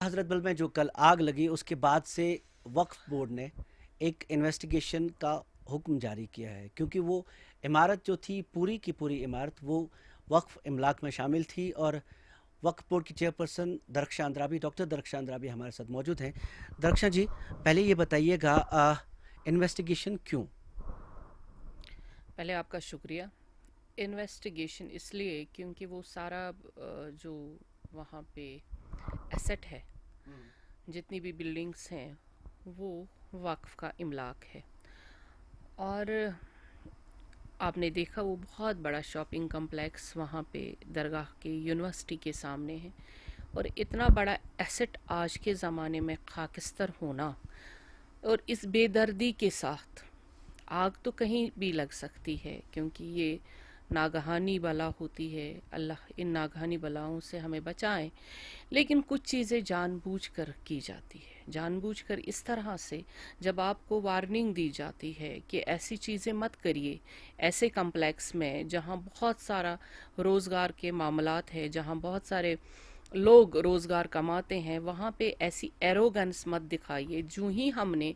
حضرت بل میں جو کل آگ لگی اس کے بعد سے وقف بورڈ نے ایک انویسٹیگیشن کا حکم جاری کیا ہے، کیونکہ وہ عمارت جو تھی پوری کی پوری عمارت وہ وقف املاک میں شامل تھی. اور وقف بورڈ کی چیئرپرسن درخشاں اندرابی، ڈاکٹر درخشاں اندرابی ہمارے ساتھ موجود ہیں. درخشاں جی، پہلے یہ بتائیے گا انویسٹیگیشن کیوں؟ پہلے آپ کا شکریہ. انویسٹیگیشن اس لیے کیونکہ وہ سارا جو وہاں پہ ایسٹ ہے، جتنی بھی بلڈنگس ہیں وہ وقف کا املاک ہے. اور آپ نے دیکھا وہ بہت بڑا شاپنگ کمپلیکس وہاں پہ درگاہ کے یونیورسٹی کے سامنے ہے، اور اتنا بڑا ایسٹ آج کے زمانے میں خاکستر ہونا اور اس بے دردی کے ساتھ، آگ تو کہیں بھی لگ سکتی ہے کیونکہ یہ ناگہانی بلا ہوتی ہے، اللہ ان ناگہانی بلاؤں سے ہمیں بچائیں، لیکن کچھ چیزیں جان بوجھ کر کی جاتی ہے. جان بوجھ کر اس طرح سے جب آپ کو وارننگ دی جاتی ہے کہ ایسی چیزیں مت کریے ایسے کمپلیکس میں جہاں بہت سارا روزگار کے معاملات ہے، جہاں بہت سارے لوگ روزگار کماتے ہیں، وہاں پہ ایسی ایروگنس مت دکھائیے. جو ہی ہم نے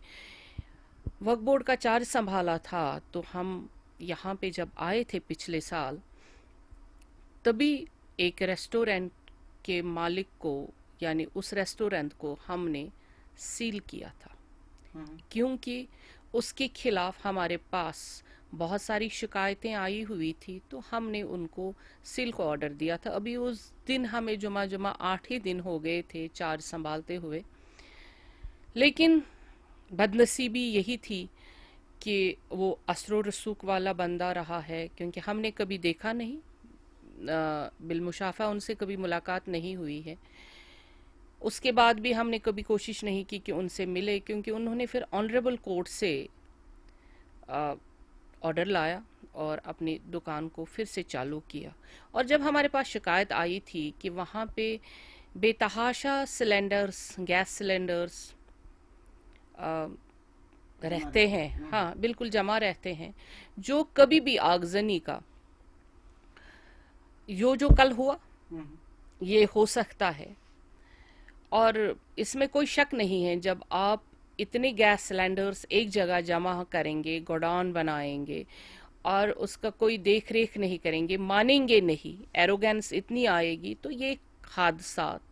وقف بورڈ کا چارج سنبھالا تھا تو ہم یہاں پہ جب آئے تھے پچھلے سال، تبھی ایک ریسٹورینٹ کے مالک کو، یعنی اس ریسٹورینٹ کو ہم نے سیل کیا تھا، کیونکہ اس کے خلاف ہمارے پاس بہت ساری شکایتیں آئی ہوئی تھی، تو ہم نے ان کو سیل کو آرڈر دیا تھا. ابھی اس دن ہمیں جمعہ 8 ہی دن ہو گئے تھے چارج سنبھالتے ہوئے، لیکن بدنصیبی یہی تھی کہ وہ اسر و رسوخ والا بندہ رہا ہے، کیونکہ ہم نے کبھی دیکھا نہیں، بالمشافہ ان سے کبھی ملاقات نہیں ہوئی ہے. اس کے بعد بھی ہم نے کبھی کوشش نہیں کی کہ ان سے ملے، کیونکہ انہوں نے پھر آنریبل کورٹ سے آرڈر لایا اور اپنی دکان کو پھر سے چالو کیا. اور جب ہمارے پاس شکایت آئی تھی کہ وہاں پہ بے تحاشا سلنڈرز، گیس سلنڈرز رہتے ہیں، ہاں بالکل جمع رہتے ہیں، جو کبھی بھی آگزنی کا جو کل ہوا یہ ہو سکتا ہے. اور اس میں کوئی شک نہیں ہے، جب آپ اتنے گیس سلنڈرز ایک جگہ جمع کریں گے، گوڈاؤن بنائیں گے اور اس کا کوئی دیکھ ریکھ نہیں کریں گے، مانیں گے نہیں، ایروگنس اتنی آئے گی، تو یہ حادثات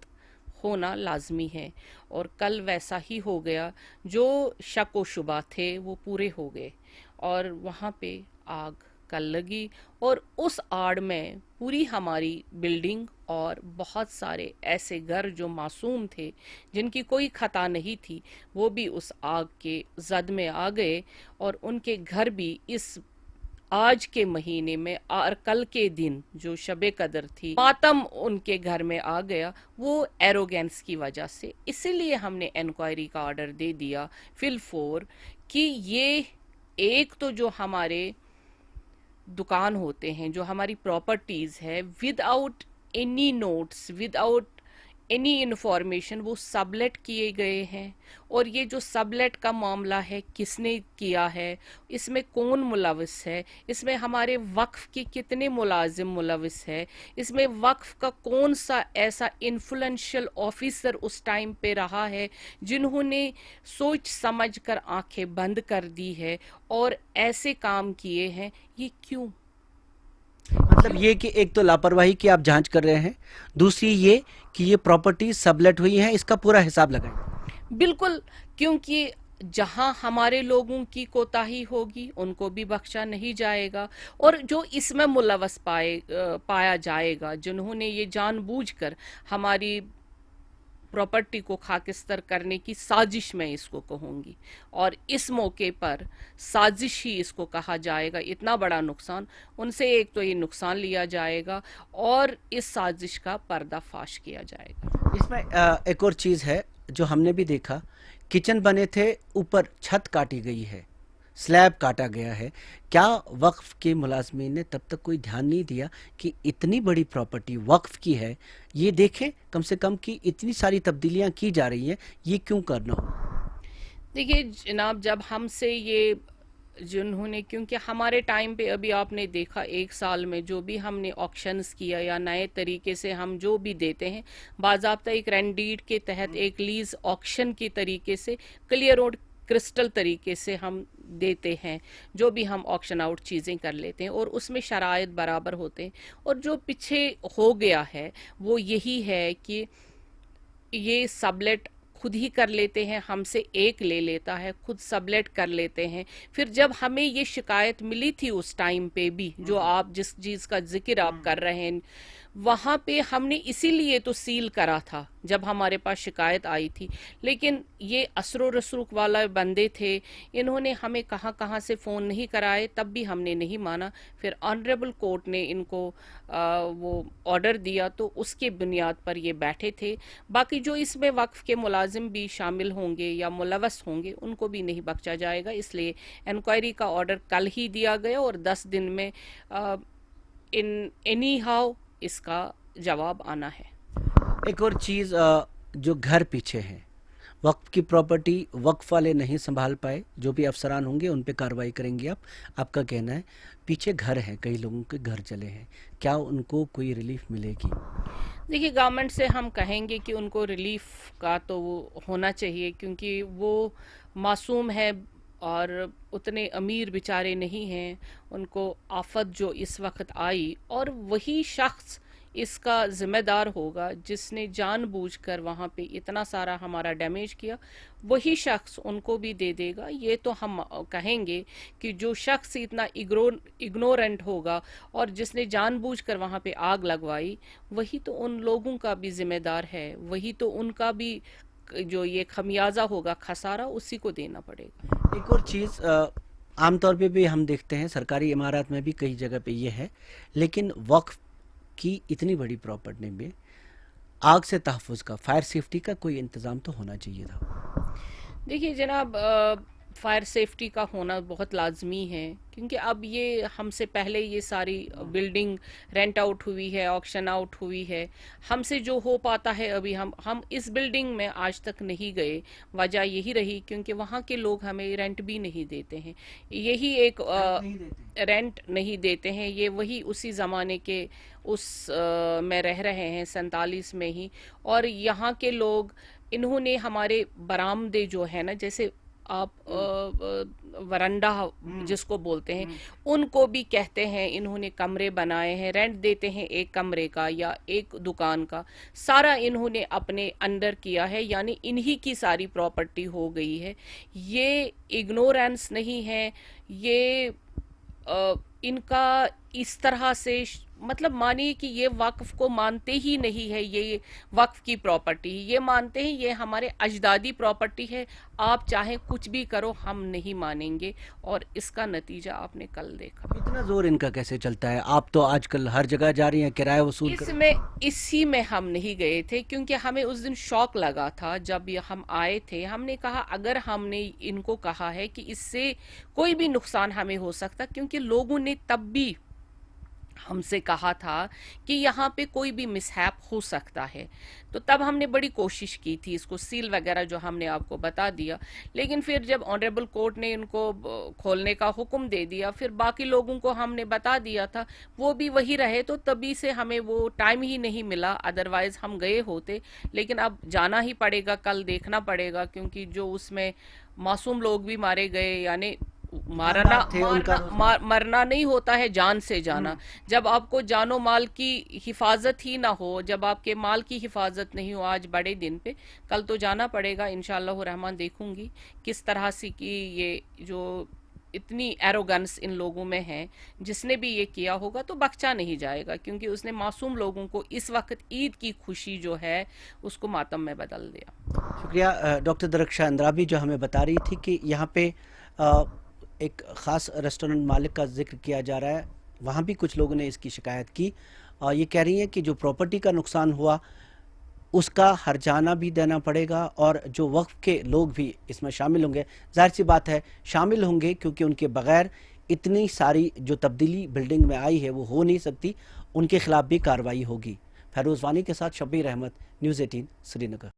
ہونا لازمی ہے. اور کل ویسا ہی ہو گیا، جو شک و شبہ تھے وہ پورے ہو گئے اور وہاں پہ آگ کل لگی. اور اس آڑ میں پوری ہماری بلڈنگ اور بہت سارے ایسے گھر جو معصوم تھے، جن کی کوئی خطا نہیں تھی، وہ بھی اس آگ کے زد میں آ گئے. اور ان کے گھر بھی اس آج کے مہینے میں اور کل کے دن جو شب قدر تھی، ماتم ان کے گھر میں آ گیا، وہ ایروگینس کی وجہ سے. اسی لیے ہم نے انکوائری کا آرڈر دے دیا فی الفور کہ یہ ایک تو جو ہمارے دکان ہوتے ہیں، جو ہماری پراپرٹیز ہے، without any notice, without any information وہ سبلیٹ کیے گئے ہیں. اور یہ جو سبلیٹ کا معاملہ ہے، کس نے کیا ہے، اس میں کون ملوث ہے، اس میں ہمارے وقف کے کتنے ملازم ملوث ہے، اس میں وقف کا کون سا ایسا انفلوئنشل آفیسر اس ٹائم پہ رہا ہے جنہوں نے سوچ سمجھ کر آنکھیں بند کر دی ہے اور ایسے کام کیے ہیں. یہ کیوں؟ مطلب یہ کہ ایک تو لاپرواہی کی آپ جانچ کر رہے ہیں، دوسری یہ کہ یہ پراپرٹی سبلیٹ ہوئی ہیں، اس کا پورا حساب لگائیں. بالکل، کیونکہ جہاں ہمارے لوگوں کی کوتاہی ہوگی ان کو بھی بخشا نہیں جائے گا، اور جو اس میں ملوث پایا جائے گا، جنہوں نے یہ جان بوجھ کر ہماری پراپرٹی کو خاکستر کرنے کی سازش میں اس کو کہوں گی، اور اس موقع پر سازش ہی اس کو کہا جائے گا. اتنا بڑا نقصان ان سے، ایک تو یہ نقصان لیا جائے گا اور اس سازش کا پردہ فاش کیا جائے گا. اس میں ایک اور چیز ہے جو ہم نے بھی دیکھا، کچن بنے تھے، اوپر چھت کاٹی گئی ہے، سلیب کاٹا گیا ہے. کیا وقف کے ملازمین نے تب تک کوئی دھیان نہیں دیا کہ اتنی بڑی پراپرٹی وقف کی ہے، یہ دیکھیں کم سے کم کہ اتنی ساری تبدیلیاں کی جا رہی ہیں، یہ کیوں کرنا ہو؟ دیکھیے جناب، جب ہم سے یہ जिन्होंने, क्योंकि हमारे टाइम पे अभी आपने देखा 1 साल में जो भी हमने ऑक्शंस किया या नए तरीके से हम जो भी देते हैं, बाज़ाब्ता एक रेंट डीड के तहत एक लीज ऑक्शन की तरीके से क्लियर और क्रिस्टल तरीके से हम देते हैं, जो भी हम ऑक्शन आउट चीज़ें कर लेते हैं और उसमें शराइत बराबर होते हैं। और जो पीछे हो गया है वो यही है कि ये सबलेट खुद ही कर लेते हैं, हमसे एक ले लेता है, खुद सबलेट कर लेते हैं। फिर जब हमें ये शिकायत मिली थी उस टाइम पे भी, जो आप जिस चीज़ का जिक्र आप कर रहे हैं, वहाँ पे हमने इसीलिए तो सील करा था जब हमारे पास शिकायत आई थी। लेकिन ये असरो रसूख वाला बंदे थे, इन्होंने हमें कहाँ कहाँ से फ़ोन नहीं कराए, तब भी हमने नहीं माना। फिर ऑनरेबल कोर्ट ने इनको वो ऑर्डर दिया, तो उसके बुनियाद पर ये बैठे थे। बाकी जो इसमें वक्फ के मुलाजिम भी शामिल होंगे या मुलवस होंगे, उनको भी नहीं बख्शा जाएगा। इसलिए इंक्वायरी का ऑर्डर कल ही दिया गया और 10 दिन में इन एनी हाउ इसका जवाब आना है। एक और चीज़, जो घर पीछे है, वक्फ की प्रॉपर्टी वक्फ वाले नहीं संभाल पाए, जो भी अफसरान होंगे उन पे कार्रवाई करेंगे आप, आपका कहना है। पीछे घर हैं, कई लोगों के घर जले हैं, क्या उनको कोई रिलीफ मिलेगी? देखिए, गवर्नमेंट से हम कहेंगे कि उनको रिलीफ का तो वो होना चाहिए, क्योंकि वो मासूम है और उतने अमीर बेचारे नहीं हैं। उनको आफत जो इस वक्त आई, और वही शख्स इसका ज़िम्मेदार होगा जिसने जानबूझकर वहाँ पे इतना सारा हमारा डैमेज किया, वही शख्स उनको भी दे देगा। ये तो हम कहेंगे कि जो शख्स इतना इग्नोरेंट होगा और जिसने जानबूझकर वहाँ पे आग लगवाई, वही तो उन लोगों का भी ज़िम्मेदार है, वही तो उनका भी जो ये खमियाजा होगा, खसारा उसी को देना पड़ेगा। एक और चीज़, आमतौर पे भी हम देखते हैं सरकारी इमारत में भी कई जगह पे ये है, लेकिन वक्फ की इतनी बड़ी प्रॉपर्टी में आग से तहफ़्फ़ुज़ का, फायर सेफ्टी का कोई इंतज़ाम तो होना चाहिए था। देखिए जनाब, फायर सेफ्टी का होना बहुत लाजमी है, क्योंकि अब ये हमसे पहले ये सारी बिल्डिंग रेंट आउट हुई है, ऑक्शन आउट हुई है। हमसे जो हो पाता है, अभी हम इस बिल्डिंग में आज तक नहीं गए। वजह यही रही क्योंकि वहाँ के लोग हमें रेंट भी नहीं देते हैं। यही एक रेंट नहीं देते हैं, ये वही उसी ज़माने के में रह रहे हैं, 47 में ही। और यहाँ के लोग, इन्होंने हमारे बरामदे जो है ना, जैसे आप वरंडा जिसको बोलते हैं, उनको भी कहते हैं, इन्होंने कमरे बनाए हैं, रेंट देते हैं एक कमरे का या एक दुकान का, सारा इन्होंने अपने अंडर किया है, यानी इन्हीं की सारी प्रॉपर्टी हो गई है। ये इग्नोरेंस नहीं है, ये इनका इस तरह से मतलब मानिए कि ये वक्फ को मानते ही नहीं है, ये वक्फ की प्रॉपर्टी, ये मानते हैं ये हमारे अजदादी प्रॉपर्टी है, आप चाहे कुछ भी करो, हम नहीं मानेंगे। और इसका नतीजा आपने कल देखा। इतना जोर इनका कैसे चलता है? आप तो आजकल हर जगह जा रही हैं, किराया वसूल कर। इसी में हम नहीं गए थे, क्योंकि हमें उस दिन शौक लगा था जब हम आए थे। हमने कहा अगर हमने इनको कहा है कि इससे कोई भी नुकसान हमें हो सकता, क्योंकि लोगों ने तब भी हमसे कहा था कि यहाँ पे कोई भी मिसहैप हो सकता है, तो तब हमने बड़ी कोशिश की थी इसको सील वगैरह जो हमने आपको बता दिया। लेकिन फिर जब ऑनरेबल कोर्ट ने इनको खोलने का हुक्म दे दिया, फिर बाकी लोगों को हमने बता दिया था, वो भी वही रहे, तो तभी से हमें वो टाइम ही नहीं मिला, अदरवाइज हम गए होते। लेकिन अब जाना ही पड़ेगा, कल देखना पड़ेगा, क्योंकि जो उसमें मासूम लोग भी मारे गए, यानी मरना नहीं होता है, जान से जाना। जब आपको जानो माल की हिफाजत ही ना हो, जब आपके माल की हिफाजत नहीं हो आज बड़े दिन पे, कल तो जाना पड़ेगा इंशाअल्लाह रहमान। देखूंगी किस तरह से कि ये जो इतनी एरोगेंस इन लोगों में है, जिसने भी ये किया होगा तो बख्शा नहीं जाएगा, क्योंकि उसने मासूम लोगों को इस वक्त ईद की खुशी जो है उसको मातम में बदल दिया। शुक्रिया डॉक्टर दरख्शां अंद्राबी, जो हमें बता रही थी कि यहाँ पे एक ख़ास रेस्टोरेंट मालिक का जिक्र किया जा रहा है, वहाँ भी कुछ लोगों ने इसकी शिकायत की और ये कह रही हैं कि जो प्रॉपर्टी का नुकसान हुआ उसका हर्जाना भी देना पड़ेगा, और जो वक्फ के लोग भी इसमें शामिल होंगे, जाहिर सी बात है शामिल होंगे, क्योंकि उनके बगैर इतनी सारी जो तब्दीली बिल्डिंग में आई है वो हो नहीं सकती, उनके खिलाफ भी कार्रवाई होगी। फैरोज़ वानी के साथ शब्बीर अहमद, न्यूज़ 18 श्रीनगर।